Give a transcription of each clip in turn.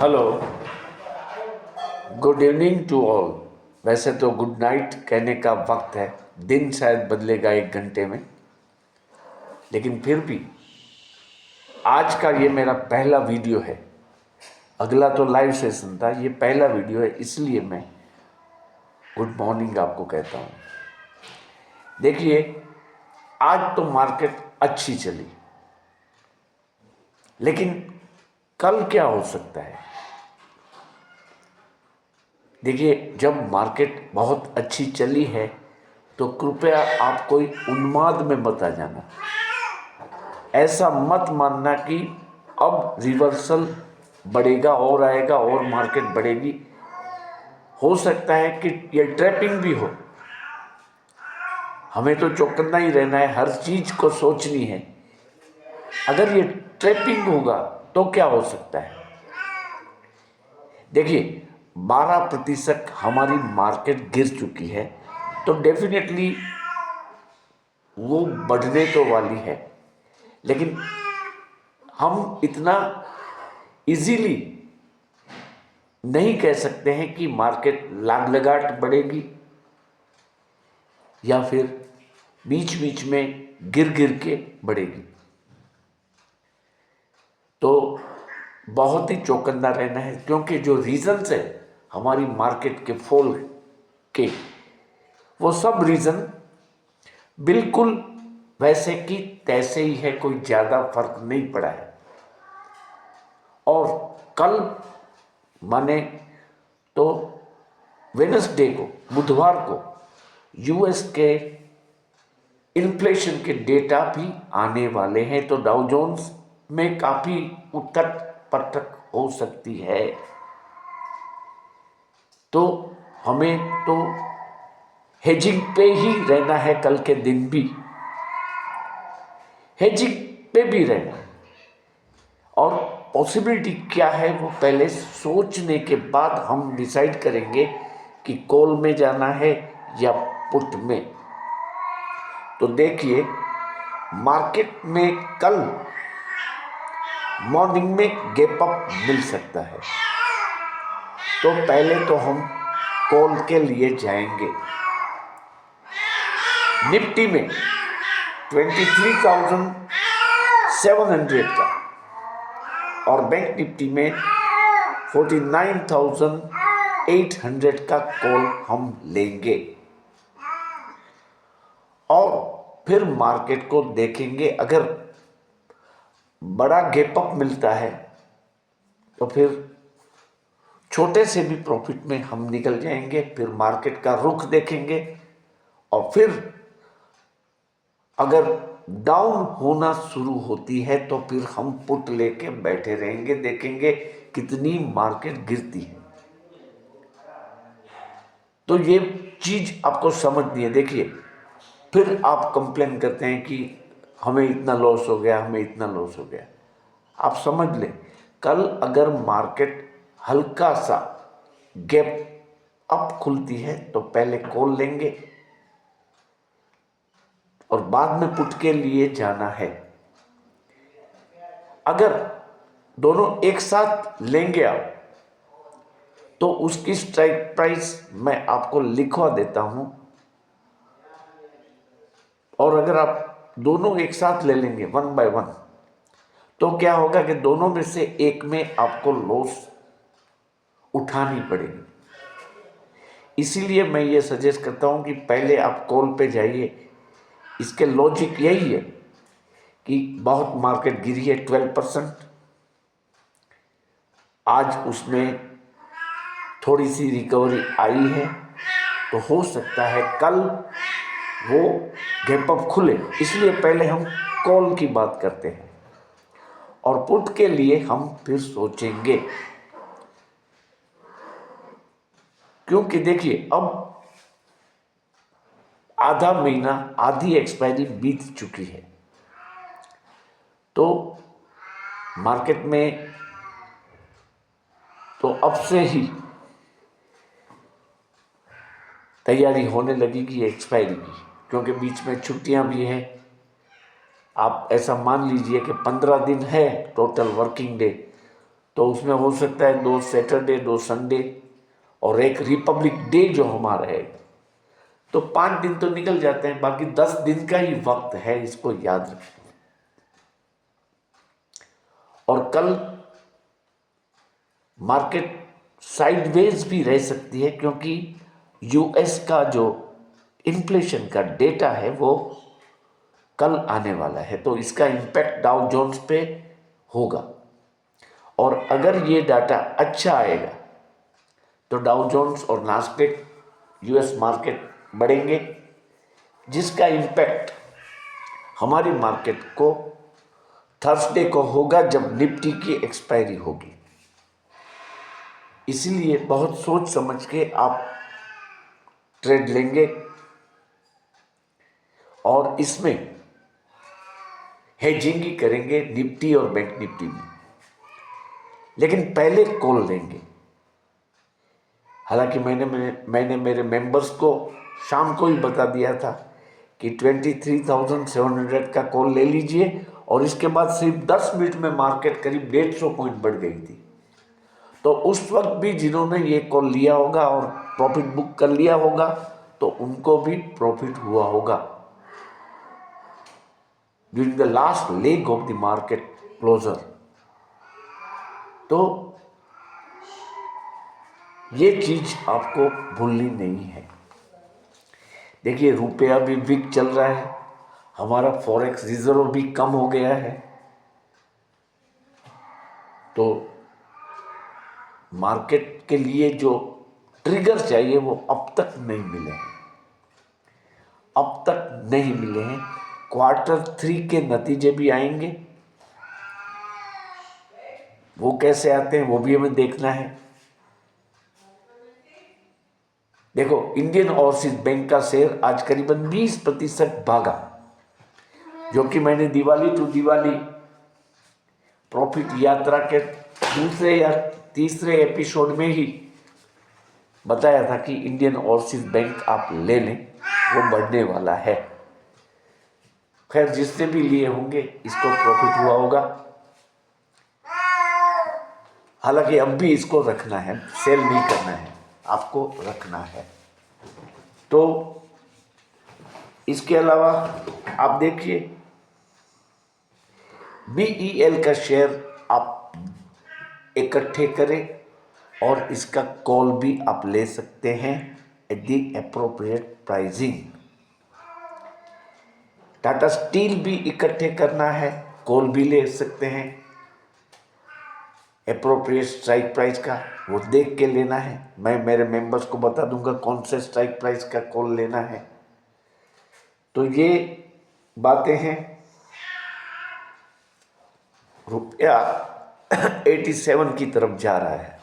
Hello, good evening to all. वैसे तो good night कहने का वक्त है, दिन शायद बदलेगा 1 घंटे में, लेकिन फिर भी आज का ये मेरा पहला वीडियो है। अगला तो लाइव सेशन था, ये पहला वीडियो है, इसलिए मैं गुड मॉर्निंग आपको कहता हूँ। देखिए, आज तो मार्केट अच्छी चली, लेकिन कल क्या हो सकता है? देखिए, जब मार्केट बहुत अच्छी चली है तो कृपया आप कोई उन्माद में मत आ जाना। ऐसा मत मानना कि अब रिवर्सल बढ़ेगा और आएगा और मार्केट बढ़ेगी। हो सकता है कि ये ट्रैपिंग भी हो। हमें तो चौकन्ना ही रहना है, हर चीज को सोचनी है। अगर ये ट्रैपिंग होगा तो क्या हो सकता है? देखिए, 12% हमारी मार्केट गिर चुकी है, तो डेफिनेटली वो बढ़ने तो वाली है, लेकिन हम इतना इजीली नहीं कह सकते हैं कि मार्केट लागलगाट बढ़ेगी या फिर बीच बीच में गिर गिर के बढ़ेगी। तो बहुत ही चौकन्ना रहना है, क्योंकि जो रीजंस है हमारी मार्केट के फॉल के, वो सब रीजन बिल्कुल वैसे की तैसे ही है, कोई ज़्यादा फर्क नहीं पड़ा है। और कल माने तो वेडनेसडे को, बुधवार को यूएस के इन्फ्लेशन के डेटा भी आने वाले हैं, तो डाउ जोन्स में काफ़ी उठक पटक हो सकती है। तो हमें तो हेजिंग पे ही रहना है, कल के दिन भी हेजिंग पे भी रहना है। और पॉसिबिलिटी क्या है वो पहले सोचने के बाद हम डिसाइड करेंगे कि कॉल में जाना है या पुट में। तो देखिए, मार्केट में कल मॉर्निंग में गैप अप मिल सकता है, तो पहले तो हम कॉल के लिए जाएंगे। निफ्टी में 23,700 का और बैंक निफ्टी में 49,800 का कॉल हम लेंगे और फिर मार्केट को देखेंगे। अगर बड़ा गैप अप मिलता है तो फिर छोटे से भी प्रॉफिट में हम निकल जाएंगे, फिर मार्केट का रुख देखेंगे और फिर अगर डाउन होना शुरू होती है तो फिर हम पुट लेके बैठे रहेंगे, देखेंगे कितनी मार्केट गिरती है। तो ये चीज आपको समझनी है। देखिए, फिर आप कंप्लेन करते हैं कि हमें इतना लॉस हो गया, हमें इतना लॉस हो गया। आप समझ लें, कल अगर मार्केट हल्का सा गैप अप खुलती है तो पहले कॉल लेंगे और बाद में पुट के लिए जाना है। अगर दोनों एक साथ लेंगे आप, तो उसकी स्ट्राइक प्राइस मैं आपको लिखवा देता हूं। और अगर आप दोनों एक साथ ले लेंगे 1 बाय 1, तो क्या होगा कि दोनों में से एक में आपको लॉस उठानी पड़ेगी। इसीलिए मैं ये सजेस्ट करता हूं कि पहले आप कॉल पे जाइए। इसके लॉजिक यही है कि बहुत मार्केट गिरी है 12%, आज उसमें थोड़ी सी रिकवरी आई है, तो हो सकता है कल वो गैप अप खुले। इसलिए पहले हम कॉल की बात करते हैं और पुट के लिए हम फिर सोचेंगे। क्योंकि देखिए, अब आधा महीना, आधी एक्सपायरी बीत चुकी है, तो मार्केट में तो अब से ही तैयारी होने लगेगी एक्सपायरी की, क्योंकि बीच में छुट्टियां भी हैं। आप ऐसा मान लीजिए कि 15 दिन है टोटल वर्किंग डे, तो उसमें हो सकता है 2 सैटरडे, 2 संडे और एक रिपब्लिक डे जो हमारा है, तो 5 दिन तो निकल जाते हैं, बाकी 10 दिन का ही वक्त है, इसको याद रखें। और कल मार्केट साइडवेज भी रह सकती है, क्योंकि यूएस का जो इन्फ्लेशन का डेटा है वो कल आने वाला है, तो इसका इम्पैक्ट डाउ जोन्स पे होगा। और अगर ये डाटा अच्छा आएगा तो डाउ जोन्स और नास्डेक यूएस मार्केट बढ़ेंगे, जिसका इम्पैक्ट हमारी मार्केट को थर्सडे को होगा जब निफ्टी की एक्सपायरी होगी। इसीलिए बहुत सोच समझ के आप ट्रेड लेंगे और इसमें हेजिंग ही करेंगे निफ्टी और बैंक निफ्टी में, लेकिन पहले कॉल लेंगे। हालांकि मैंने मेरे मेंबर्स को शाम को ही बता दिया था कि 23,700 का कॉल ले लीजिए, और इसके बाद सिर्फ 10 मिनट में मार्केट करीब 150 पॉइंट बढ़ गई थी। तो उस वक्त भी जिन्होंने ये कॉल लिया होगा और प्रॉफिट बुक कर लिया होगा, तो उनको भी प्रॉफिट हुआ होगा during the last leg of the market closure. तो ये चीज आपको भूलनी नहीं है। देखिए, रुपया भी वीक चल रहा है, हमारा फॉरेक्स रिजर्व भी कम हो गया है, तो मार्केट के लिए जो ट्रिगर चाहिए वो अब तक नहीं मिले हैं, अब तक नहीं मिले हैं। Q3 के नतीजे भी आएंगे, वो कैसे आते हैं वो भी हमें देखना है। देखो, इंडियन ओवरसीज बैंक का शेयर आज करीबन 20% भागा, जो कि मैंने दिवाली टू दिवाली प्रॉफिट यात्रा के दूसरे या तीसरे एपिसोड में ही बताया था कि इंडियन ओवरसीज बैंक आप ले लें, वो बढ़ने वाला है। खैर, जिसने भी लिए होंगे इसको प्रॉफिट हुआ होगा। हालांकि अब भी इसको रखना है, सेल नहीं करना है, आपको रखना है। तो इसके अलावा आप देखिए, BEL का शेयर आप इकट्ठे करें और इसका कॉल भी आप ले सकते हैं at the appropriate pricing. Tata steel भी इकट्ठे करना है, कॉल भी ले सकते हैं एप्रोप्रिएट स्ट्राइक प्राइस का, वो देख के लेना है। मैं मेरे मेंबर्स को बता दूंगा कौन से स्ट्राइक प्राइस का कॉल लेना है। तो ये बातें हैं। रुपया 87 की तरफ जा रहा है,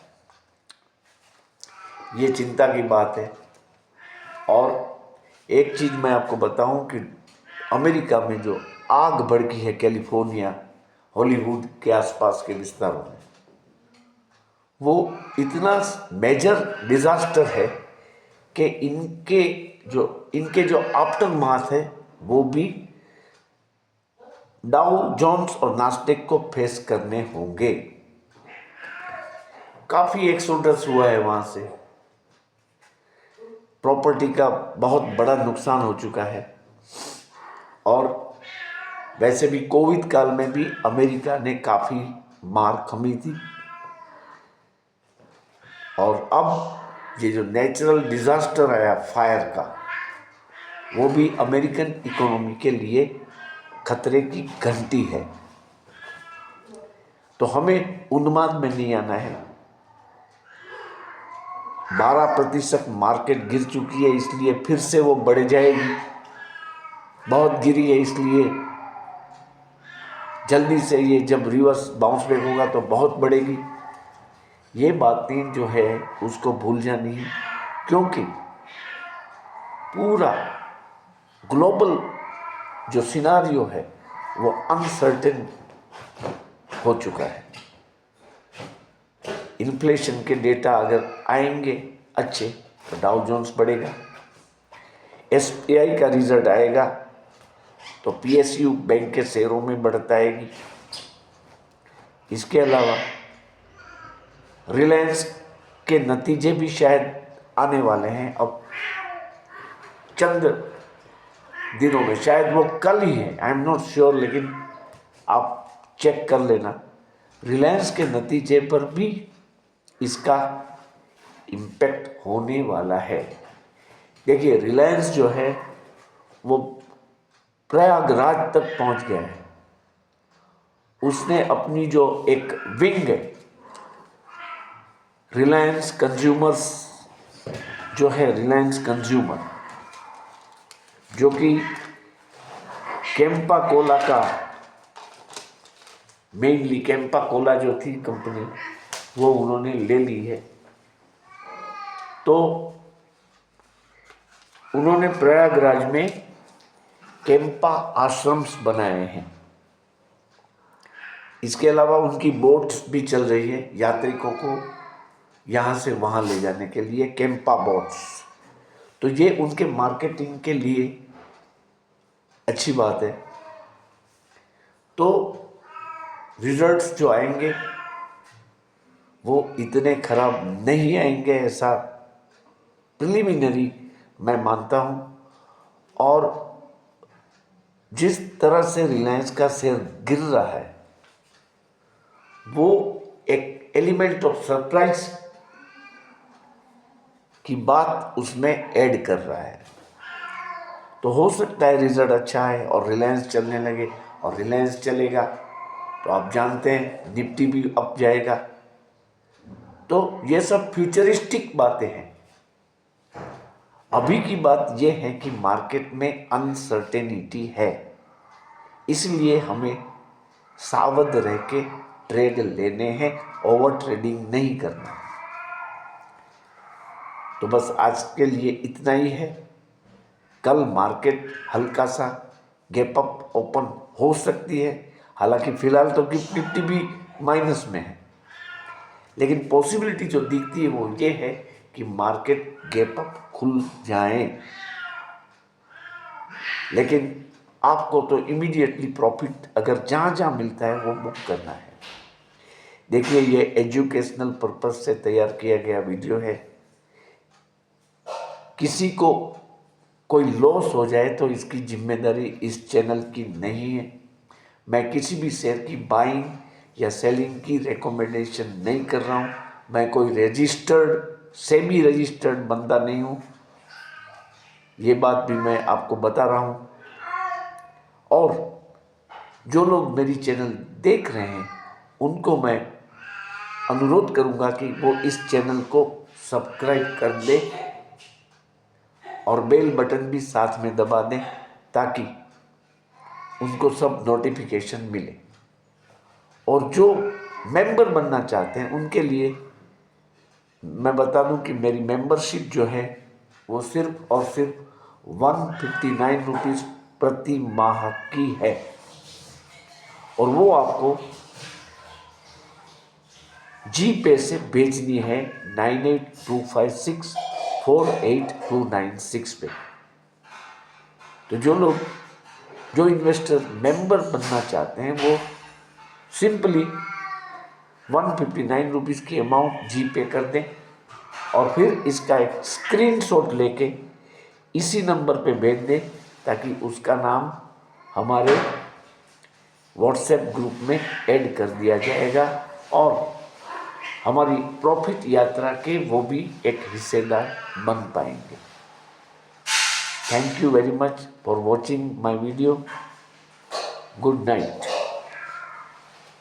ये चिंता की बात है। और एक चीज़ मैं आपको बताऊं कि अमेरिका में जो आग भड़की है कैलिफोर्निया, हॉलीवुड के आसपास के विस्तारों में, वो इतना मेजर डिजास्टर है कि इनके जो आफ्टर मार्थ है वो भी डाउ जोन्स और नास्डेक को फेस करने होंगे। काफी एक्सोडस हुआ है वहां से, प्रॉपर्टी का बहुत बड़ा नुकसान हो चुका है। और वैसे भी कोविड काल में भी अमेरिका ने काफी मार खमी थी, और अब ये जो नेचुरल डिजास्टर आया फायर का, वो भी अमेरिकन इकोनॉमी के लिए खतरे की घंटी है। तो हमें उन्माद में नहीं आना है। 12% मार्केट गिर चुकी है, इसलिए फिर से वो बढ़ जाएगी। बहुत गिरी है, इसलिए जल्दी से ये जब रिवर्स बाउंस बैक होगा तो बहुत बढ़ेगी। ये बातें जो है उसको भूल जानी है, क्योंकि पूरा ग्लोबल जो सिनारियो है वो अनसर्टेन हो चुका है। इन्फ्लेशन के डेटा अगर आएंगे अच्छे तो डाउ जोन्स बढ़ेगा, SBI का रिजल्ट आएगा तो PSU बैंक के शेयरों में बढ़त आएगी। इसके अलावा रिलायंस के नतीजे भी शायद आने वाले हैं अब चंद दिनों में, शायद वो कल ही है, आई एम नॉट श्योर, लेकिन आप चेक कर लेना। रिलायंस के नतीजे पर भी इसका इम्पैक्ट होने वाला है। देखिए रिलायंस जो है वो प्रयागराज तक पहुंच गया है। उसने अपनी जो एक विंग है रिलायंस कंज्यूमर्स, जो है रिलायंस कंज्यूमर, जो कि कैंपा कोला का, मेनली कैंपा कोला जो थी कंपनी वो उन्होंने ले ली है। तो उन्होंने प्रयागराज में कैंपा आश्रम्स बनाए हैं। इसके अलावा उनकी बोट्स भी चल रही है यात्रिकों को यहाँ से वहाँ ले जाने के लिए, कैंपा बोट्स। तो ये उनके मार्केटिंग के लिए अच्छी बात है। तो रिजल्ट्स जो आएंगे वो इतने खराब नहीं आएंगे, ऐसा प्रिलिमिनरी मैं मानता हूँ। और जिस तरह से रिलायंस का शेयर गिर रहा है वो एक एलिमेंट ऑफ सरप्राइज की बात उसमें ऐड कर रहा है। तो हो सकता है रिजल्ट अच्छा है और रिलायंस चलने लगे, और रिलायंस चलेगा तो आप जानते हैं निफ्टी भी अप जाएगा। तो ये सब फ्यूचरिस्टिक बातें हैं। अभी की बात यह है कि मार्केट में अनसर्टेनिटी है, इसलिए हमें सावध रह के ट्रेड लेने हैं, ओवर ट्रेडिंग नहीं करना। तो बस आज के लिए इतना ही है। कल मार्केट हल्का सा गैप अप ओपन हो सकती है, हालांकि फिलहाल तो निफ्टी भी माइनस में है, लेकिन पॉसिबिलिटी जो दिखती है वो ये है कि मार्केट गैप अप खुल जाए। लेकिन आपको तो इमीडिएटली प्रॉफिट अगर जहाँ जहाँ मिलता है वो बुक करना है। देखिए ये एजुकेशनल पर्पस से तैयार किया गया वीडियो है। किसी को कोई लॉस हो जाए तो इसकी जिम्मेदारी इस चैनल की नहीं है। मैं किसी भी शेयर की बाइंग या सेलिंग की रिकमेंडेशन नहीं कर रहा हूँ। मैं कोई रजिस्टर्ड, सेमी रजिस्टर्ड बंदा नहीं हूँ, ये बात भी मैं आपको बता रहा हूँ। और जो लोग मेरी चैनल देख रहे हैं उनको मैं अनुरोध करूँगा कि वो इस चैनल को सब्सक्राइब कर दें और बेल बटन भी साथ में दबा दें ताकि उनको सब नोटिफिकेशन मिले। और जो मेंबर बनना चाहते हैं उनके लिए मैं बता दूं कि मेरी मेंबरशिप जो है वो सिर्फ और सिर्फ 159 रुपीज़ प्रति माह की है, और वो आपको जी पे से भेजनी है 9825648296 पे। तो जो इन्वेस्टर मेंबर बनना चाहते हैं वो सिंपली 159 रुपीज़ की अमाउंट जी पे कर दें और फिर इसका एक स्क्रीनशॉट लेके इसी नंबर पे भेज दें ताकि उसका नाम हमारे व्हाट्सएप ग्रुप में ऐड कर दिया जाएगा और हमारी प्रॉफिट यात्रा के वो भी एक हिस्सेदार बन पाएंगे। Thank you very much for watching my video. Good night.